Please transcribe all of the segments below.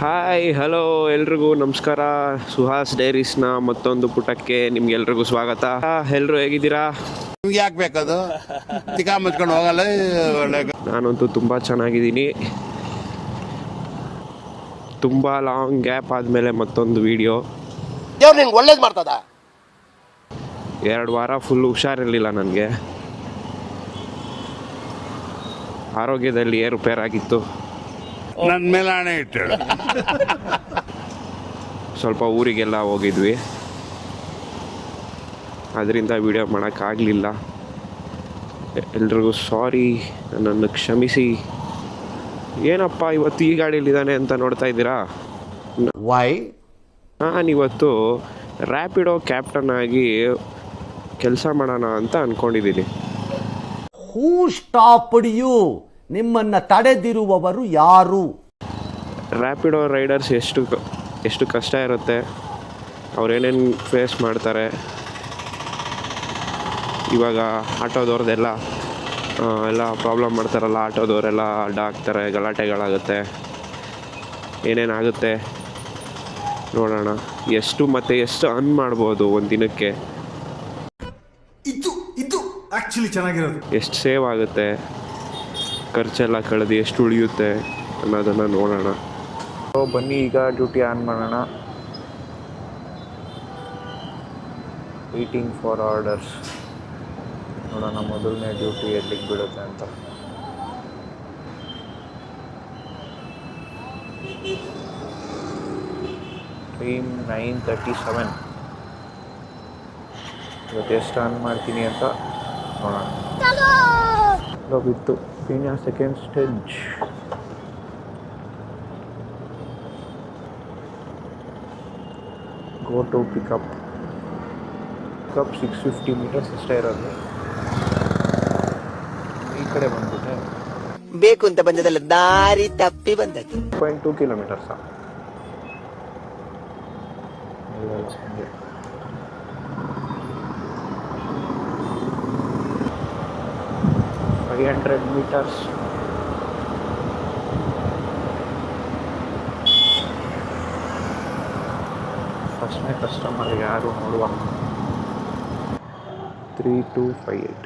Hi hello ಎಲ್ರಿಗೂ ನಮಸ್ಕಾರ. ಸುಹಾಸ್ ಡೈರೀಸ್ನ ಮತ್ತೊಂದು ಪುಟಕ್ಕೆ ನಿಮ್ಗೆಲ್ರಿಗೂ ಸ್ವಾಗತ. ಎಲ್ಲರೂ ಹೇಗಿದ್ದೀರಾ? ನಿಮ್ಗೆ ಯಾಕೆ ಬೇಕದು ತಿಕಾ ಮುಚ್ಕೊಂಡು ಹೋಗಲ್ಲ. ನಾನಂತೂ ತುಂಬ ಚೆನ್ನಾಗಿದ್ದೀನಿ. ತುಂಬ ಲಾಂಗ್ ಗ್ಯಾಪ್ ಆದಮೇಲೆ ಮತ್ತೊಂದು ವಿಡಿಯೋ. ದೇವ್ರು ನಿಂಗೆ ಒಳ್ಳೇದು ಮಾಡ್ತದ. 2 ವಾರ ಫುಲ್ ಹುಷಾರಿರಲಿಲ್ಲ ನನಗೆ. ಆರೋಗ್ಯದಲ್ಲಿ ಏರುಪೇರಾಗಿತ್ತು. ನನ್ನ ಮೇಲೆ ಹಣೆ ಇಟ್ಟಳು. ಸ್ವಲ್ಪ ಊರಿಗೆಲ್ಲ ಹೋಗಿದ್ವಿ, ಅದರಿಂದ ವಿಡಿಯೋ ಮಾಡೋಕ್ಕಾಗಲಿಲ್ಲ. ಎಲ್ರಿಗೂ ಸಾರಿ, ನನ್ನನ್ನು ಕ್ಷಮಿಸಿ. ಏನಪ್ಪ ಇವತ್ತು ಈ ಗಾಡೀಲಿದ್ದಾನೆ ಅಂತ ನೋಡ್ತಾ ಇದ್ದೀರಾ? ವೈ ನಾನಿವತ್ತು ರ್ಯಾಪಿಡೋ ಕ್ಯಾಪ್ಟನ್ ಆಗಿ ಕೆಲಸ ಮಾಡೋಣ ಅಂತ ಅಂದ್ಕೊಂಡಿದ್ದೀನಿ. ಹೂ ಸ್ಟಾಪ್ಡ್ ಯು? ನಿಮ್ಮನ್ನು ತಡೆದಿರುವವರು ಯಾರು? ರ್ಯಾಪಿಡೋ ರೈಡರ್ಸ್ ಎಷ್ಟು ಕಷ್ಟ ಇರುತ್ತೆ, ಅವ್ರೇನೇನು ಫೇಸ್ ಮಾಡ್ತಾರೆ. ಇವಾಗ ಆಟೋದವ್ರದ್ದೆಲ್ಲ ಎಲ್ಲ ಪ್ರಾಬ್ಲಮ್ ಮಾಡ್ತಾರಲ್ಲ, ಆಟೋದವರೆಲ್ಲ ಅಡ್ಡ ಹಾಕ್ತಾರೆ, ಗಲಾಟೆಗಳಾಗುತ್ತೆ, ಏನೇನಾಗುತ್ತೆ ನೋಡೋಣ. ಎಷ್ಟು ಅರ್ನ್ ಮಾಡ್ಬೋದು ಒಂದು ದಿನಕ್ಕೆ, ಇದು ಆಕ್ಚುಲಿ ಚೆನ್ನಾಗಿರೋದು, ಎಷ್ಟು ಸೇವ್ ಆಗುತ್ತೆ, ಖರ್ಚೆಲ್ಲ ಕಳೆದು ಎಷ್ಟು ಉಳಿಯುತ್ತೆ ಅನ್ನೋದನ್ನು ನೋಡೋಣ. ಬನ್ನಿ ಈಗ ಡ್ಯೂಟಿ ಆನ್ ಮಾಡೋಣ. Waiting for orders. ನೋಡೋಣ ಮೊದಲನೇ ಡ್ಯೂಟಿ ಎಲ್ಲಿಗೆ ಬೀಳುತ್ತೆ ಅಂತ. ಟೈಮ್ 9:37. ಇವತ್ತು ಎಷ್ಟು ಆನ್ ಮಾಡ್ತೀನಿ ಅಂತ ನೋಡೋಣ. ಬಿತ್ತು Peenya second stage. Go to pickup 650 metres ಅಷ್ಟೇ ಇರೋದು. ಈ ಕಡೆ ಬಂದ್ಬಿಟ್ಟೆ ಬೇಕು ಅಂತ ಬಂದದಲ್ಲ, ದಾರಿ ತಪ್ಪಿ ಬಂದದ್ದು. 2 ಕಿಲೋಮೀಟರ್ಸ. 500 ಮೀಟರ್ಸ್. ಫಸ್ಟ್ನೇ ಕಸ್ಟಮರ್ ಯಾರು ನೋಡುವ. 3258.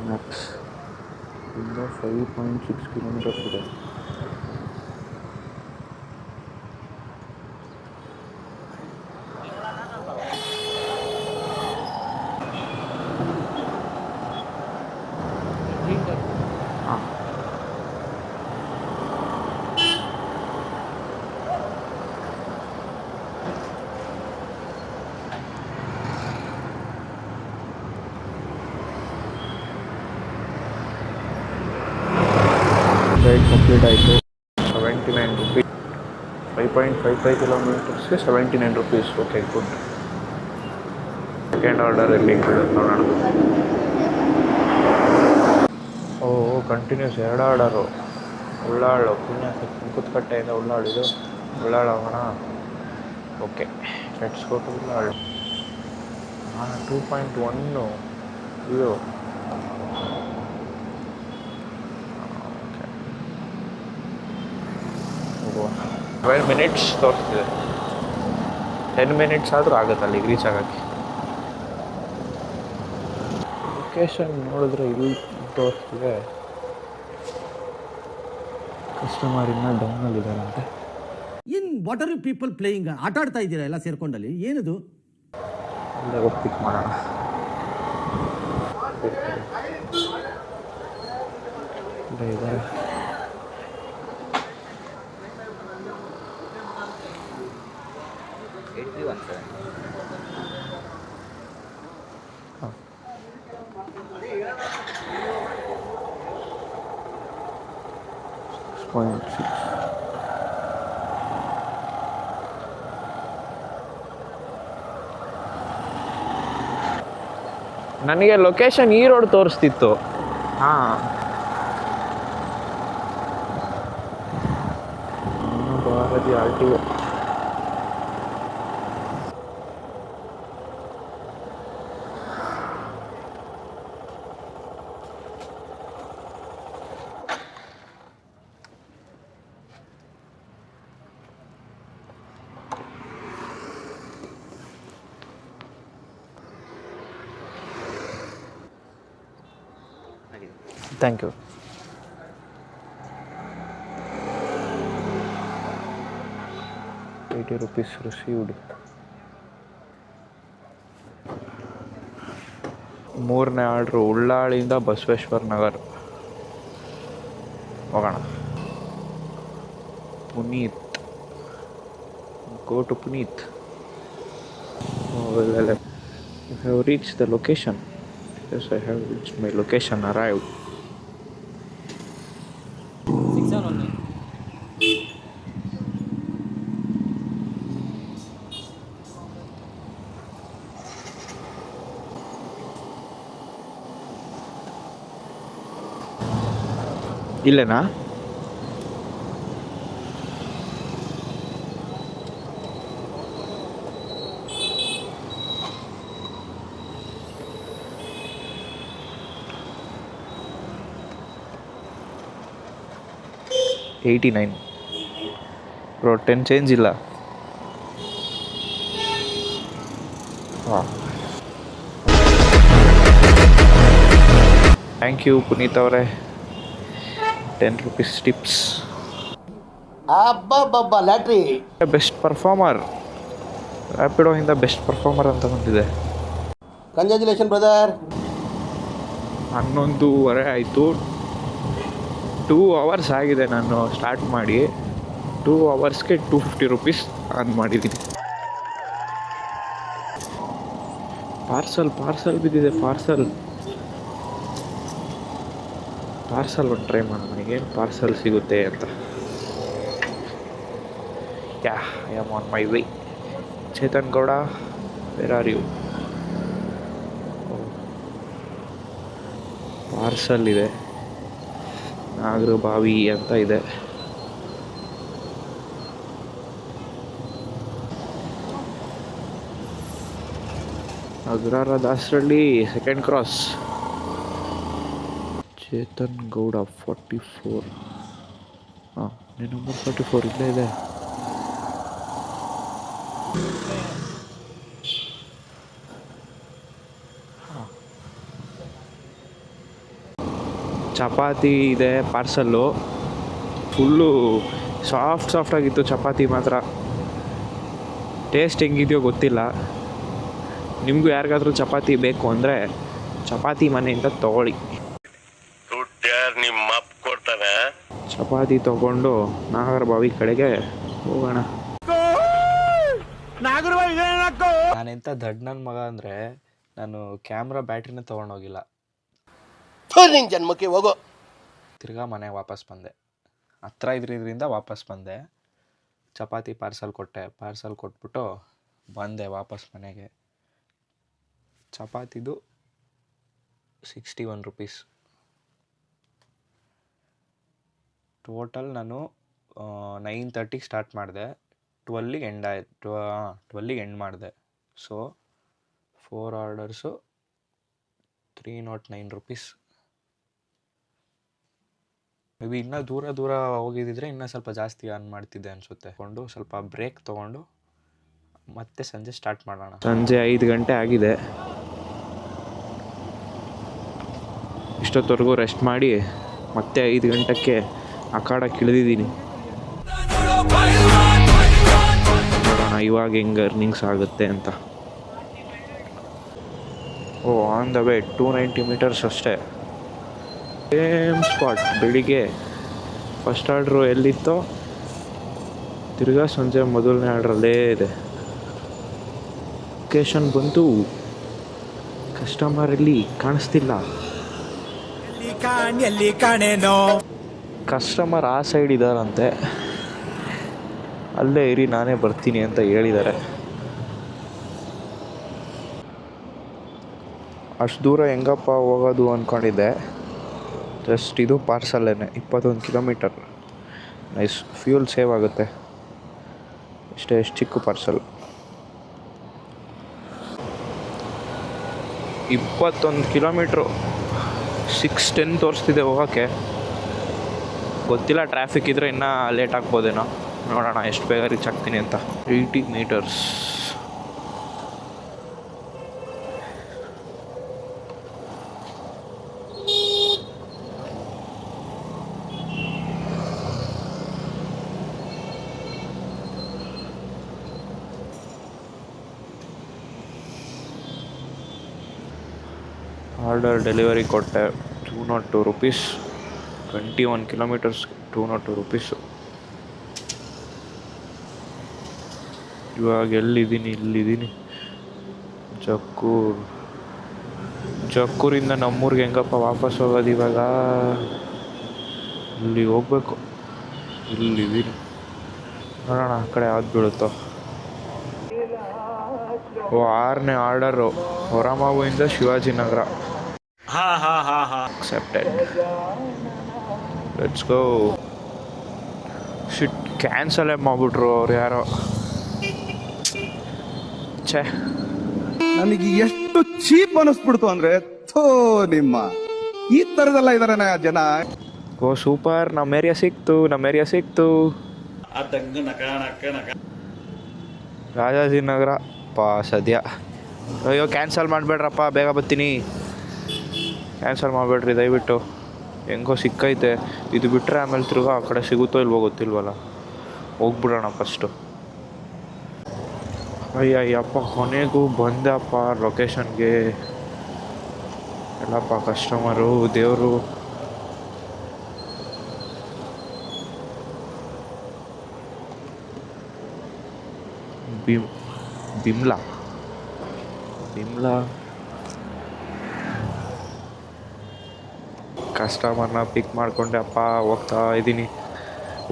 ಮ್ಯಾಕ್ಸ್ ಇಂದ 5.6 ಕಿಲೋಮೀಟರ್ಸ್ ಇದೆ. ರೈಡ್ ಕಂಪ್ಲೀಟ್ ಆಯಿತು. 79 rupees. 5.55 ಕಿಲೋಮೀಟರ್ಸ್ಗೆ 79 rupees. Okay, good. Second order ಎಲ್ಲಿಗೆ ಬಿಡುತ್ತೆ ನೋಡೋಣ. Continuous 2 order. ಉಳ್ಳಾಳು ಕುತ್ಕಟ್ಟೆಯಿಂದ ಉಳ್ಳಾಳಿದು ಉಳ್ಳಾಳು ಹೋಗೋಣ. Okay, let's go to Ullal. 2.1 ಇದು. 12 ಮಿನಿಟ್ಸ್ ತೋರಿಸ್ತಿದೆ. 10 ಮಿನಿಟ್ಸ್ ಆದರೂ ಆಗುತ್ತೆ ಅಲ್ಲಿಗೆ ರೀಚ್ ಆಗೋಕ್ಕೆ. ಲೊಕೇಶನ್ ನೋಡಿದ್ರೆ ಇಲ್ಲಿ ತೋರಿಸ್ತಿದೆ. ಕಸ್ಟಮರ್ ಇನ್ನೂ ಡೌನಲ್ಲಿದ್ದಾರಂತೆ. What are you people playing? ಆಟ ಆಡ್ತಾ ಇದ್ದೀರಾ ಎಲ್ಲ ಸೇರ್ಕೊಂಡಲ್ಲಿ? ಏನದು? ಅಲ್ಲೇ ಹೋಗಿ ಪಿಕ್ ಮಾಡೋಣ. ಇದ್ದಾರೆ. ನನಗೆ ಲೊಕೇಶನ್ ಈ ರೋಡ್ ತೋರಿಸ್ತಿತ್ತು. Bharathi RTO. Thank you. ₹80 received. 3ನೇ ಆರ್ಡ್ರು ಉಳ್ಳಾಳಿಂದ ಬಸವೇಶ್ವರ ನಗರ್ ಹೋಗೋಣ. Puneeth, go to Puneeth. You have reached the location. Yes, I have reached my location. Arrived. 619. ಇಲ್ಲೇನಾ? $89. ಬ್ರೋ 10 ಚೇಂಜ್ ಇಲ್ಲ. ಹಾಂ, ಥ್ಯಾಂಕ್ ಯು ಪುನೀತ್ ಅವರೇ. ₹10 ಟಿಪ್ಸ್. ಅಬ್ಬಬ್ಬಬ್ಬ ಲ್ಯಾಟ್ರಿ. ಬೆಸ್ಟ್ ಪರ್ಫಾರ್ಮರ್, ರ್ಯಾಪಿಡೋಯಿಂದ ಬೆಸ್ಟ್ ಪರ್ಫಾರ್ಮರ್ ಅಂತ ಬಂದಿದೆ. Congratulation brother. 11:30 ಆಯಿತು. 2 hours ಆಗಿದೆ ನಾನು ಸ್ಟಾರ್ಟ್ ಮಾಡಿ. 2 hours-ಗೆ ₹250 ಅರ್ನ್ ಮಾಡಿದ್ದೀನಿ. ಪಾರ್ಸಲ್ ಬಿದ್ದಿದೆ. ಪಾರ್ಸಲ್ ಒಂದು ಟ್ರೈ ಮಾಡೋಣ, ಏನು ಪಾರ್ಸಲ್ ಸಿಗುತ್ತೆ ಅಂತ. Yeah, I am on my way. Chetan Gowda, where are you? Parcel ಇದೆ, ನಾಗರ ಬಾವಿ ಅಂತ ಇದೆ. Agrahara Dasarahalli, second cross. ಚೇತನ್ ಗೌಡ 44. ಹಾಂ, ನೀನು ನಂಬರ್ 44 ಇಲ್ಲೇ ಇದೆ. ಚಪಾತಿ ಇದೆ ಪಾರ್ಸಲ್ಲು. ಫುಲ್ಲು ಸಾಫ್ಟಾಗಿತ್ತು ಚಪಾತಿ ಮಾತ್ರ. ಟೇಸ್ಟ್ ಹೆಂಗಿದೆಯೋ ಗೊತ್ತಿಲ್ಲ. ನಿಮಗೂ ಯಾರಿಗಾದ್ರೂ ಚಪಾತಿ ಬೇಕು ಅಂದರೆ ಚಪಾತಿ ಮನೆಯಿಂದ ತೊಗೊಳ್ಳಿ. ನಿಮ್ಮ ಅಪ್ಪ ಕೊಡ್ತಾನೆ. ಚಪಾತಿ ತೊಗೊಂಡು ನಾಗರಬಾವಿ ಕಡೆಗೆ ಹೋಗೋಣ. ನಾನೆಂಥ ದಡ್ ನನ್ನ ಮಗ ಅಂದರೆ ನಾನು ಕ್ಯಾಮ್ರಾ ಬ್ಯಾಟ್ರಿನ ತೊಗೊಂಡೋಗಿಲ್ಲ. ನಿಂಗೆ ಜನ್ಮಕ್ಕೆ ಹೋಗೋ. ತಿರ್ಗಾ ಮನೆಗೆ ವಾಪಸ್ ಬಂದೆ. ಹತ್ರ ಇದ್ರಿಂದ ವಾಪಸ್ ಬಂದೆ. ಚಪಾತಿ ಪಾರ್ಸಲ್ ಕೊಟ್ಬಿಟ್ಟು ಬಂದೆ ವಾಪಸ್ ಮನೆಗೆ. ಚಪಾತಿದು ₹61. ಟೋಟಲ್ ನಾನು 9:30 ಸ್ಟಾರ್ಟ್ ಮಾಡಿದೆ. 12ಗೆ ಎಂಡ್ ಆಯಿತು. 12ಗೆ ಎಂಡ್ ಮಾಡಿದೆ. So 4 orders ₹309. ಮೇ ಬಿ ಇನ್ನೂ ದೂರ ಹೋಗಿದ್ದಿದ್ರೆ ಇನ್ನೂ ಸ್ವಲ್ಪ ಜಾಸ್ತಿ ಅರ್ನ್ ಮಾಡ್ತಿದ್ದೆ ಅನಿಸುತ್ತೆ. ಸ್ವಲ್ಪ ಬ್ರೇಕ್ ತೊಗೊಂಡು ಮತ್ತೆ ಸಂಜೆ ಸ್ಟಾರ್ಟ್ ಮಾಡೋಣ. ಸಂಜೆ 5 ಗಂಟೆ ಆಗಿದೆ. ಇಷ್ಟೊತ್ತವರೆಗೂ ರೆಸ್ಟ್ ಮಾಡಿ ಮತ್ತೆ 5 ಗಂಟೆಗೆ ಅಖಾಡಕ್ಕೆ ಇಳಿದಿದ್ದೀನಿ. ನೋಡೋಣ ಇವಾಗ ಹೆಂಗೆ ಅರ್ನಿಂಗ್ಸ್ ಆಗುತ್ತೆ ಅಂತ. ಆನ್ ದ ವೇ 290 ಮೀಟರ್ಸ್ ಅಷ್ಟೇ. Same spot. ಬೆಳಿಗ್ಗೆ ಫಸ್ಟ್ ಆರ್ಡ್ರು ಎಲ್ಲಿತ್ತೋ ತಿರ್ಗಾ ಸಂಜೆ ಮೊದಲನೇ ಆರ್ಡ್ರಲ್ಲೇ ಇದೆ. ಲೊಕೇಶನ್ ಬಂತು. ಕಸ್ಟಮರ್ ಎಲ್ಲಿ ಕಾಣಿಸ್ತಿಲ್ಲ. ಕಸ್ಟಮರ್ ಆ ಸೈಡ್ ಇದ್ದಾರಂತೆ. ಅಲ್ಲೇ ಇರಿ, ನಾನೇ ಬರ್ತೀನಿ ಅಂತ ಹೇಳಿದ್ದಾರೆ. ಅಷ್ಟು ದೂರ ಹೆಂಗಪ್ಪ ಹೋಗೋದು ಅಂದ್ಕೊಂಡಿದ್ದೆ. ಜಸ್ಟ್ ಇದು ಪಾರ್ಸಲ್ಲೇನೆ, 21 ಕಿಲೋಮೀಟರ್. ನೈಸ್, ಫ್ಯೂಲ್ ಸೇವ್ ಆಗುತ್ತೆ. ಎಷ್ಟು ಚಿಕ್ಕ ಪಾರ್ಸಲ್. 21 ಕಿಲೋಮೀಟ್ರು. 6:10 ತೋರಿಸ್ತಿದೆ ಹೋಗೋಕ್ಕೆ. ಗೊತ್ತಿಲ್ಲ, ಟ್ರಾಫಿಕ್ ಇದ್ದರೆ ಇನ್ನೂ ಲೇಟ್ ಆಗ್ಬೋದೇನೋ. ನೋಡೋಣ ಎಷ್ಟು ಬೇಗ ರೀಚ್ ಆಗ್ತೀನಿ ಅಂತ. 80 ಮೀಟರ್ಸ್. ಆರ್ಡರ್ ಡೆಲಿವರಿ ಕೊಟ್ಟೆ. 202 ರುಪೀಸ್, 21 ಕಿಲೋಮೀಟರ್ಸ್, 202 ರುಪೀಸು. ಇವಾಗ ಎಲ್ಲಿದ್ದೀನಿ? ಇಲ್ಲಿದ್ದೀನಿ, ಜಕ್ಕೂರಿಂದ ನಮ್ಮೂರಿಗೆ ಹೆಂಗಪ್ಪ ವಾಪಸ್ ಹೋಗೋದು ಇವಾಗ? ಇಲ್ಲಿ ಹೋಗ್ಬೇಕು. ಇಲ್ಲಿದ್ದೀನಿ, ನೋಡೋಣ ಆ ಕಡೆ ಯಾವ್ದು ಬೀಳುತ್ತೋ. 6ನೇ ಆರ್ಡರು ಹೊರಮಾವಿಂದ Shivajinagar. Accepted. Let's go. Shit, ಕ್ಯಾನ್ಸಲೇ ಮಾಡಿಬಿಟ್ರು ಅವ್ರು ಯಾರೋ. ಛೇ, ನನಗೆ ಎಷ್ಟು ಚೀಪ್ ಅನಿಸ್ಬಿಡ್ತು ಅಂದ್ರೆ, ಥೋ ನಿಮ್ಮ ಈ ತರದೆಲ್ಲ ಇದಾರೆ ಜನ. ಓ ಸೂಪರ್, ನಮ್ಮ ಏರಿಯಾ ಸಿಕ್ತು. ರಾಜಾಜಿನಗರ ಪಾ ಸದ್ಯ. ಅಯ್ಯೋ ಕ್ಯಾನ್ಸಲ್ ಮಾಡಬೇಡ್ರಪ್ಪ, ಬೇಗ ಬರ್ತೀನಿ. ಕ್ಯಾನ್ಸಲ್ ಮಾಡಬೇಡ್ರಿ ದಯವಿಟ್ಟು. ಹೆಂಗೋ ಸಿಕ್ಕೈತೆ, ಇದು ಬಿಟ್ಟರೆ ಆಮೇಲೆ ತಿರ್ಗಾ ಆ ಕಡೆ ಸಿಗುತ್ತೋ ಇಲ್ವೋ ಗೊತ್ತಿಲ್ವಲ್ಲ. ಹೋಗ್ಬಿಡೋಣ ಫಸ್ಟು. ಅಯ್ಯಪ್ಪ, ಕೊನೆಗೂ ಬಂದಪ್ಪ ಲೊಕೇಶನ್ಗೆ. ಎಲ್ಲಪ್ಪ ಕಸ್ಟಮರು, ದೇವರು. ಬಿಮ್ಲಾ ಕಸ್ಟಮರ್ನ ಪಿಕ್ ಮಾಡಿಕೊಂಡೆ ಅಪ್ಪ. ಹೋಗ್ತಾ ಇದ್ದೀನಿ.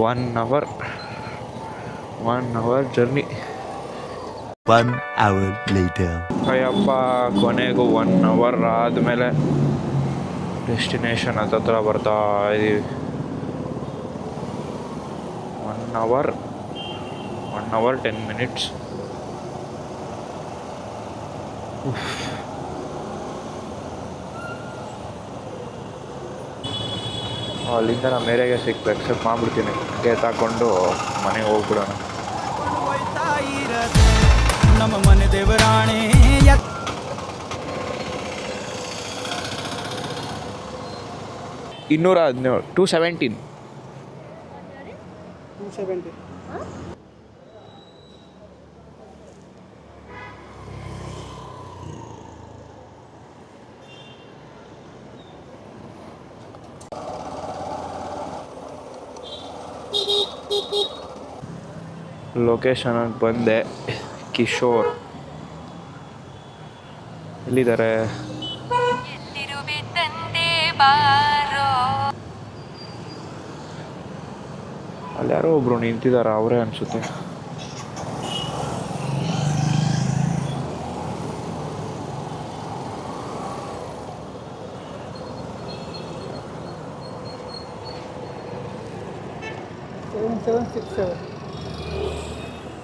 1 hour journey. 1 hour later. Ayyappa, ಕೊನೆಗೂ 1 ಅವರ್ ಆದಮೇಲೆ ಡೆಸ್ಟಿನೇಷನ್ ಹತ್ರ ಬರ್ತಾ ಇದ್ದೀವಿ. 1 ಅವರ್ 10 ಮಿನಿಟ್ಸ್. ಅಲ್ಲಿಂದ ನಮ್ಮ ಏರಿಯಾಗೆ ಸಿಕ್ತು, ಎಕ್ಸೆಪ್ಟ್ ಮಾಡಿಬಿಡ್ತೀನಿ. ಗೇಟ್ ಹಾಕ್ಕೊಂಡು ಮನೆಗೆ ಹೋಗ್ಬಿಡೋಣ. ನಮ್ಮ ಮನೆ ದೇವರಾಣೆ 217. 217. ಲೊಕೇಶನ್ಗೆ ಬಂದೆ. ಕಿಶೋರ್ ಎಲ್ಲಿದ್ದಾರೆ? ಅಲ್ಲಿ ಯಾರೋ ಒಬ್ರು ನಿಂತಿದ್ದಾರೆ, ಅವರೇ ಅನಿಸುತ್ತೆ.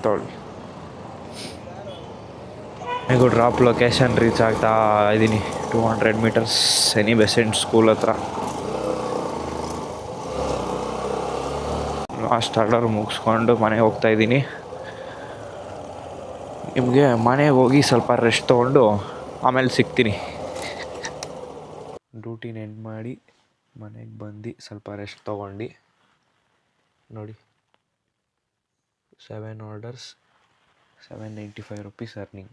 ತೊಗೊಳ್ಳಿ. ಈಗ ಡ್ರಾಪ್ ಲೊಕೇಶನ್ ರೀಚ್ ಆಗ್ತಾ ಇದ್ದೀನಿ. 200 ಮೀಟರ್ಸ್, ಸೆನಿ ಬೆಸೆಂಟ್ ಸ್ಕೂಲ್ ಹತ್ರ. ಲಾಸ್ಟ್ ಆರ್ಡರ್ ಮುಗಿಸ್ಕೊಂಡು ಮನೆಗೆ ಹೋಗ್ತಾ ಇದ್ದೀನಿ. ನಿಮಗೆ ಮನೆಗೆ ಹೋಗಿ ಸ್ವಲ್ಪ ರೆಸ್ಟ್ ತೊಗೊಂಡು ಆಮೇಲೆ ಸಿಗ್ತೀನಿ. ಡ್ಯೂಟಿನ ಎಂಡ್ ಮಾಡಿ ಮನೆಗೆ ಬಂದು ಸ್ವಲ್ಪ ರೆಸ್ಟ್ ತೊಗೊಂಡು ನೋಡಿ, 7 ಆರ್ಡರ್ಸ್, 795 ರುಪೀಸ್ ಅರ್ನಿಂಗ್.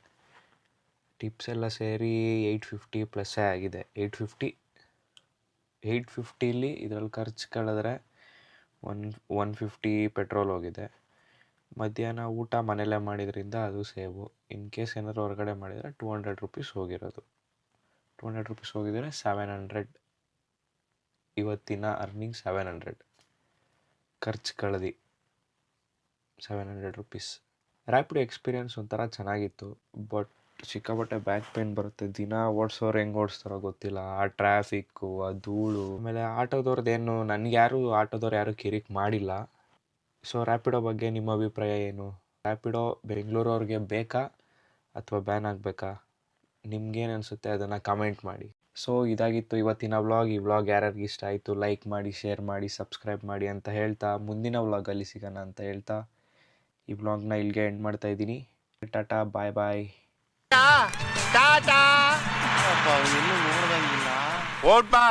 ಟಿಪ್ಸ್ ಎಲ್ಲ ಸೇರಿ 850 ಪ್ಲಸ್ಸೇ ಆಗಿದೆ. 850ಲಿ ಇದರಲ್ಲಿ ಖರ್ಚು ಕಳೆದ್ರೆ 150 ಪೆಟ್ರೋಲ್ ಹೋಗಿದೆ. ಮಧ್ಯಾಹ್ನ ಊಟ ಮನೆಯಲ್ಲೇ ಮಾಡಿದ್ರಿಂದ ಅದು ಸೇವು. ಇನ್ ಕೇಸ್ ಏನಾದರೂ ಹೊರಗಡೆ ಮಾಡಿದರೆ 200 ರುಪೀಸ್ ಹೋಗಿರೋದು. 200 ರುಪೀಸ್ ಹೋಗಿದರೆ 700. ಇವತ್ತಿನ ಅರ್ನಿಂಗ್ 700. ಖರ್ಚು ಕಳೆದು 700 ರುಪೀಸ್. ರ್ಯಾಪಿಡೋ ಎಕ್ಸ್ಪೀರಿಯನ್ಸ್ ಒಂಥರ ಚೆನ್ನಾಗಿತ್ತು, ಬಟ್ ಸಿಕ್ಕಾಪಟ್ಟೆ ಬ್ಯಾಕ್ ಪೇನ್ ಬರುತ್ತೆ. ದಿನ ಓಡಿಸೋರು ಹೆಂಗೆ ಓಡಿಸ್ತಾರೋ ಗೊತ್ತಿಲ್ಲ. ಆ ಟ್ರಾಫಿಕ್ಕು, ಆ ಧೂಳು, ಆಮೇಲೆ ಆಟೋದವ್ರದ್ದೇನು ನನಗೆ ಆಟೋದವ್ರು ಯಾರೂ ಕಿರಿಕ್ ಮಾಡಿಲ್ಲ. ಸೊ ರ್ಯಾಪಿಡೋ ಬಗ್ಗೆ ನಿಮ್ಮ ಅಭಿಪ್ರಾಯ ಏನು? ರ್ಯಾಪಿಡೋ ಬೆಂಗಳೂರವ್ರಿಗೆ ಬೇಕಾ ಅಥವಾ ಬ್ಯಾನ್ ಆಗಬೇಕಾ? ನಿಮ್ಗೇನು ಅನಿಸುತ್ತೆ ಅದನ್ನು ಕಮೆಂಟ್ ಮಾಡಿ. ಸೊ ಇದಾಗಿತ್ತು ಇವತ್ತಿನ ವ್ಲಾಗ್. ಈ ವ್ಲಾಗ್ ಯಾರ್ಯಾರಿಗೆ ಇಷ್ಟ ಆಯಿತು ಲೈಕ್ ಮಾಡಿ, ಶೇರ್ ಮಾಡಿ, ಸಬ್ಸ್ಕ್ರೈಬ್ ಮಾಡಿ ಅಂತ ಹೇಳ್ತಾ, ಮುಂದಿನ ವ್ಲಾಗಲ್ಲಿ ಸಿಗೋಣ ಅಂತ ಹೇಳ್ತಾ ಈ ವ್ಲಾಗ್ನ ಇಲ್ಲಿಗೆ ಎಂಡ್ ಮಾಡ್ತಾ ಇದ್ದೀನಿ. ಟಾಟಾ, ಬಾಯ್ ಬಾಯ್. ಟಾಟಾ. ಇನ್ನೂ ನೋಡ್ದಂಗಿಲ್ಲ. ಓಟ್ ಬಾ.